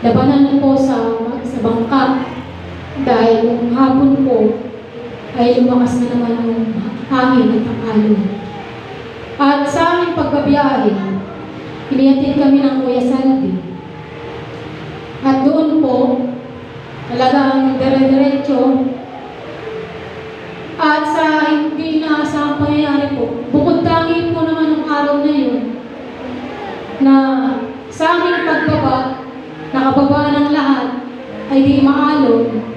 labanan po sa bangka dahil nung hapon po ay lumakas na naman yung hangin at ang alon. At sa aming pagbabiyahe, inihatid kami ng Kuya Sandy. At doon po, talagang dire-diretso. At sa hindi inaasahang pangyayari po, bukod tangi po naman ng araw na yun, na sa aming pagbaba, nakababa ng lahat, ay di maalon.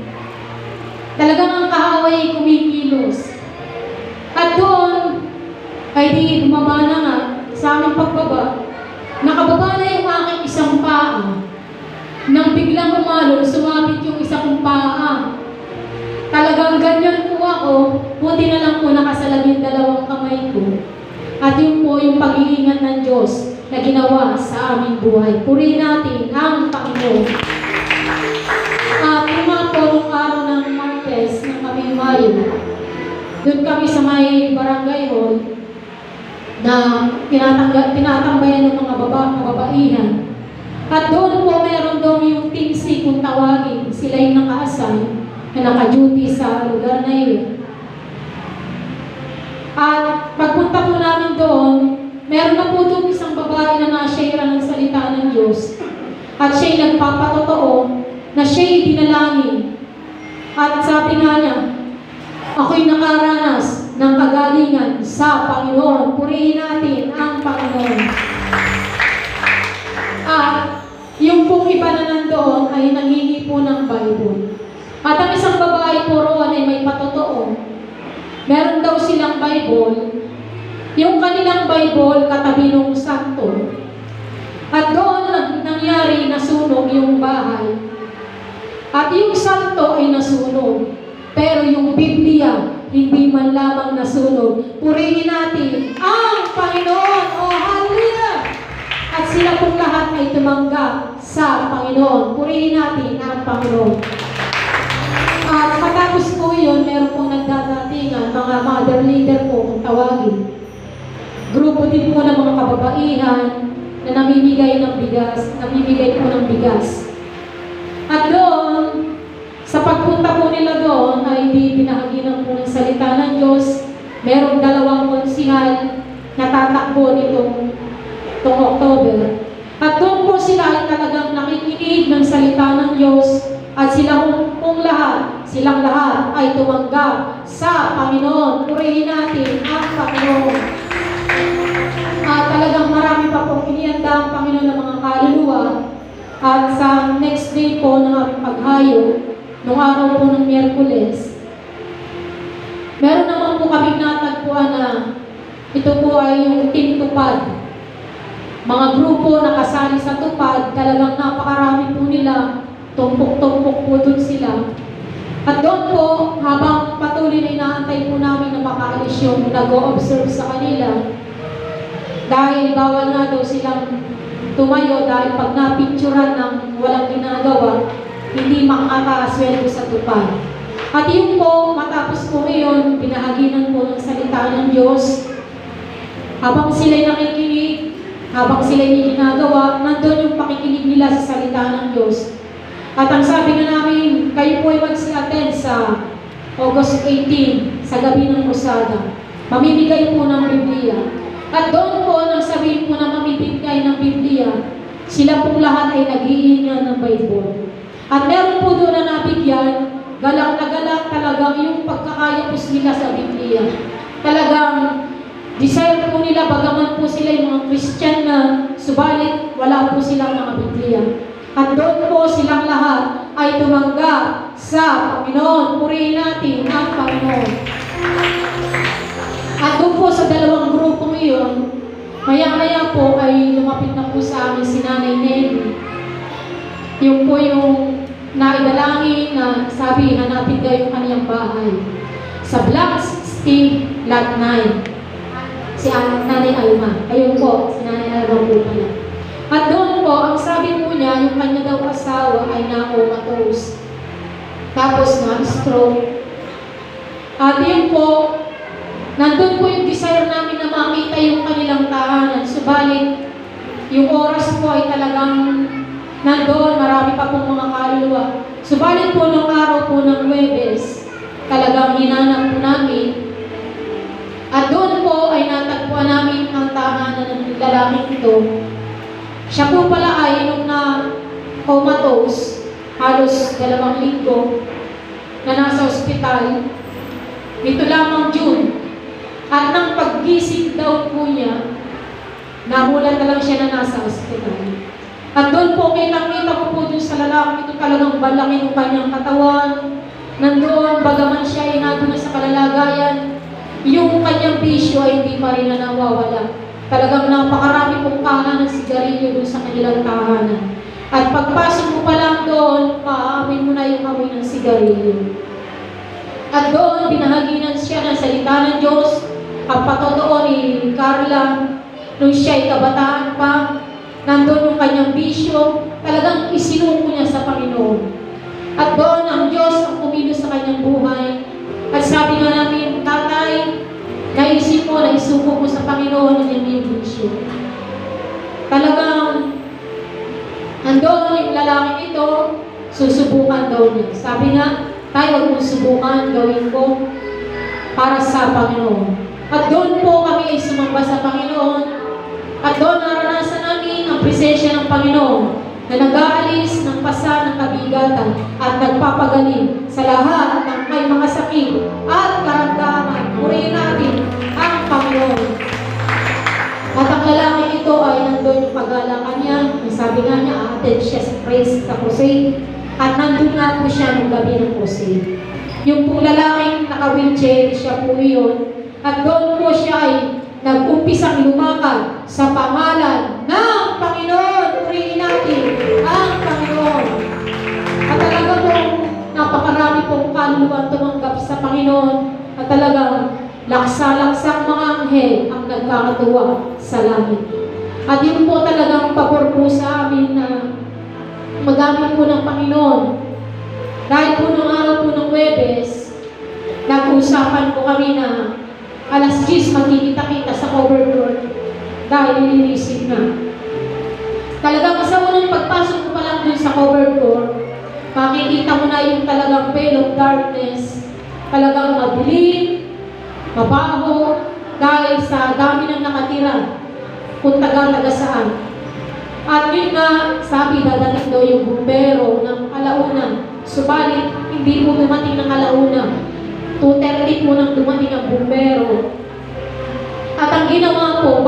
Talagang ang kaaway kumikilos. At doon, ay di bumaba na nga sa aming pagbaba, nakababa na yung aking isang paa. Nang biglang umalon, sumabit yung isa kong paa. Talagang ganyan po ako, buti na lang po nakasalag yung dalawang kamay ko. At yun po yung pag-iingat ng Diyos na ginawa sa aming buhay. Purihin natin ang Panginoon. At yung mga po nung araw ng Martes ng kami Mayo, doon kami sa may barangay hall na tinatambayan ng mga babaihan. At doon po meron daw yung team C kung tawagin. Sila yung naka-assign na naka-duty sa lugar na yun. At pagpunta po namin doon, meron na po doon isang babae na na-share ng salita ng Diyos. At siya'y nagpapatotoo na siya'y dinalangin. At sabi nga niya, ako'y nakaranas ng kagalingan sa Panginoon. Purihin natin ang Panginoon. At yung pong iba na nandoon ay nangingi po ng Bible. At ang isang babae po roon ay may patotoo. Meron daw silang Bible. Yung kanilang Bible katabi ng santo. At doon nangyari nasunog yung bahay. At yung santo ay nasunog. Pero yung Biblia, hindi man lamang nasunog. Purihin natin ang Panginoon. Oh, hallelujah! At sila pong lahat ay tumanggap sa Panginoon. Purihin natin ang Panginoon. At matapos po yun, meron pong nagdadatingan, mga mother leader po kung tawagin. Grupo din po ng mga kababaihan na namimigay po ng bigas. At doon, sa pagpunta po nila doon, ay binahaginan po ng salita ng Diyos. Merong 2 konsihal na tatakbo nitong October. At doon po sila ay talagang nakikinig ng salita ng Diyos at silang lahat ay tumanggap sa Panginoon. Purihin natin ang Panginoon. At talagang marami pa pong inianda ang Panginoon ng mga kaluluwa. At sa next day po ng aming paghayo, nung araw po ng Miyerkules, meron naman po kaming natagpuan na ito po ay yung Team Tupad. Mga grupo na kasali sa tupad, talagang napakarami po nila, tumpok-tumpok po doon sila. At doon po, habang patuloy na inaantay po namin na makaalis yung nag-o-observe sa kanila, dahil bawal nga daw silang tumayo dahil pag napicturan ng walang ginagawa, hindi makakasweldo sa tupad. At yun po, matapos po ngayon, binahaginan po ng salita ng Diyos. Habang sila'y nakikinig, habang sila'y ginagawa, nandun yung pakikinig nila sa salita ng Diyos. At ang sabi nga namin, kayo po ay mag-attend sa August 18, sa gabi ng Usada. Mamimigay po ng Biblia. At doon po, nang sabihin po na mamibigay ng Biblia, sila pong lahat ay nag-iingan ng Bible. At meron po doon na nabigyan, galak na galak talagang yung pagkakayapos nila sa Biblia. Talagang desire po nila, bagaman po sila yung mga Christian na, subalit wala po silang mga Biblia. At doon po silang lahat ay tumanggap sa Panginoon. Purihin natin ang Panginoon. At doon po sa 2 grupong iyon, maya-maya po ay lumapit na po sa amin si Nanay Nelly. Yung po yung naidalangin na sabi, hanapin daw yung kaniyang bahay. Sa Block 60, Lot 9. Si Nanay Alma. Ayun po, si Nanay Alma po pala. At doon po, ang sabi po niya, yung kanya daw asawa ay na-comatose. Tapos na-stroke. At yun po, nandun po yung desire namin na makita yung kanilang tahanan. Subalit, yung oras po ay talagang nandoon, marami pa pong mga kaluluwa. Subalit po nung araw po ng Huwebes, talagang hinanap po namin. At doon po ay natagpuan namin ang tahanan ng lalaking ito. Siya po pala ay nung na comatose, halos 2 linggo, na nasa ospital, nito lamang June. At nang paggising daw po niya, namulan na lang siya na nasa ospital. At doon po, kitang-kita ko po dun sa lalaki, ito talagang balaki ng kanyang katawan. Nandoon, bagaman siya ay nandun na sa kalalagayan, yung kanyang bisyo ay hindi pa rin na nawawala. Talagang napakarami pong kahanan ng sigarilyo dun sa kanilang tahanan. At pagpasok mo pa lang doon, maaamoy mo na yung amoy ng sigarilyo. At doon, binahaginan siya ng salita ng Diyos. Ang patotoo ni Carla, nung siya ay kabataan pa, nandun yung kanyang bisyo, talagang isinuko niya sa Panginoon. At doon, ang Diyos ang kumilos sa kanyang buhay. At sabi nga namin, tatay, naisip mo na isuko mo sa Panginoon ang iyong bisyo. Talagang, nandoon yung lalaking ito, susubukan daw niya. Sabi nga, tayo huwag mong subukan, gawin ko para sa Panginoon. At doon po kami ay sumamba sa Panginoon. At doon naranasan namin ang presensya ng Panginoon na nag-aalis ng pasa ng kabigatan at nagpapagaling sa lahat ng may mga sakit at karamdaman. Purihin natin ang Panginoon. At ang lalaki ito ay nandun yung pag-alakan niya. Sabi nga niya, aattend siya sa praise sa crusade. At nandun nga po siya ng gabi ng crusade. Yung po lalaking naka-wheelchair, siya po yun. At doon po siya ay nag-umpisang lumakad sa pangalan ng Panginoon. Purihin natin ang Panginoon. At talaga pong napakarami pong kaluluwa tumanggap sa Panginoon. At talagang laksa-laksang mga anghel ang nagkakatuwa sa langit. At yun po talagang pabor po sa amin na magamit po ng Panginoon. Dahil po nung araw po ng Huwebes, nag-usapan po kami na alas 10 magkikita-kita sa covered court dahil nililisip na. Talagang sa unang pagpasok ko pa lang dun sa covered court, makikita mo na yung talagang veil of darkness, talagang madilim, mabaho, dahil sa dami ng nakatira, kung taga saan. At yun nga, sabi dadating daw yung bumbero ng alauna, subalit hindi po dumating ng alauna. 2:30 po nang dumating ang bumbero. At ang ginawa po,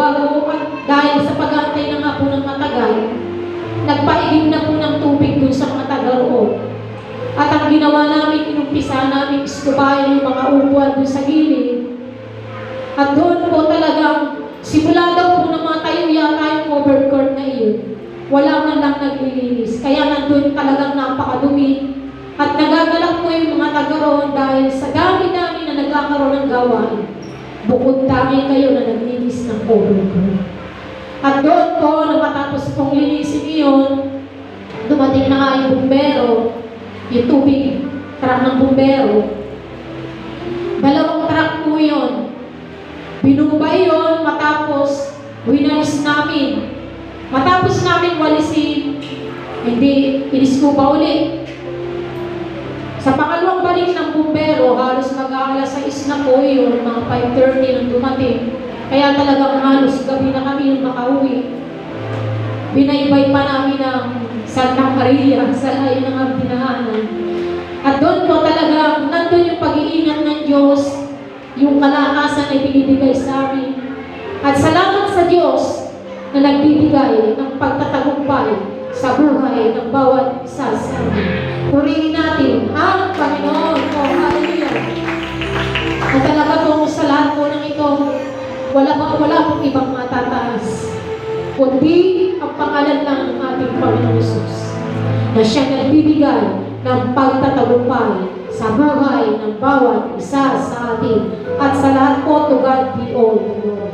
dahil sa pag-aantay na nga po ng matagal, nagpaigib na po ng tubig dun sa mga taga-roon. At ang ginawa namin, inumpisa namin istubayan yung mga upuan dun sa gilid. At doon po talagang, simula daw po na matayo yata yung covered court na iyon. Wala man lang naglilinis. Kaya nandun talagang napakadumi. At nagagalak po yung mga taga-roon dahil sa dami-dami na nagkakaroon ng gawain. Bukod dami kayo na naglinis ng covered court. At doon po, nang matapos pong linisin iyon, dumating na nga yung bumbero, yung tubig, truck ng bumbero. 2 truck po yun. Binubay yun, matapos, winalis namin. Matapos namin walisin, hindi, iniskuba ulit. Sa pangalawang balik ng bumbero, halos mag-aalas 6 na po yun, mga 5:30 nang dumating. Kaya talagang halos gabi na kami nung makauwi. Binaybay pa namin ng Santa Maria sa layo ng binahanan. At doon po talaga, nandun yung pag-iingat ng Diyos, yung kalakasan na binibigay sa amin. At salamat sa Diyos na nagbibigay ng pagtatagumpay sa buhay ng bawat isa sa amin. Purihin natin ang Panginoon. Oh, hallelujah. At talaga po sa lahat po ng ito, wala pong ibang matataas, kundi ang pangalan ng ating Panginoon Jesus, na siya nagbibigay ng pagtatagumpay sa buhay ng bawat isa sa atin. At sa lahat po, to God be all the glory.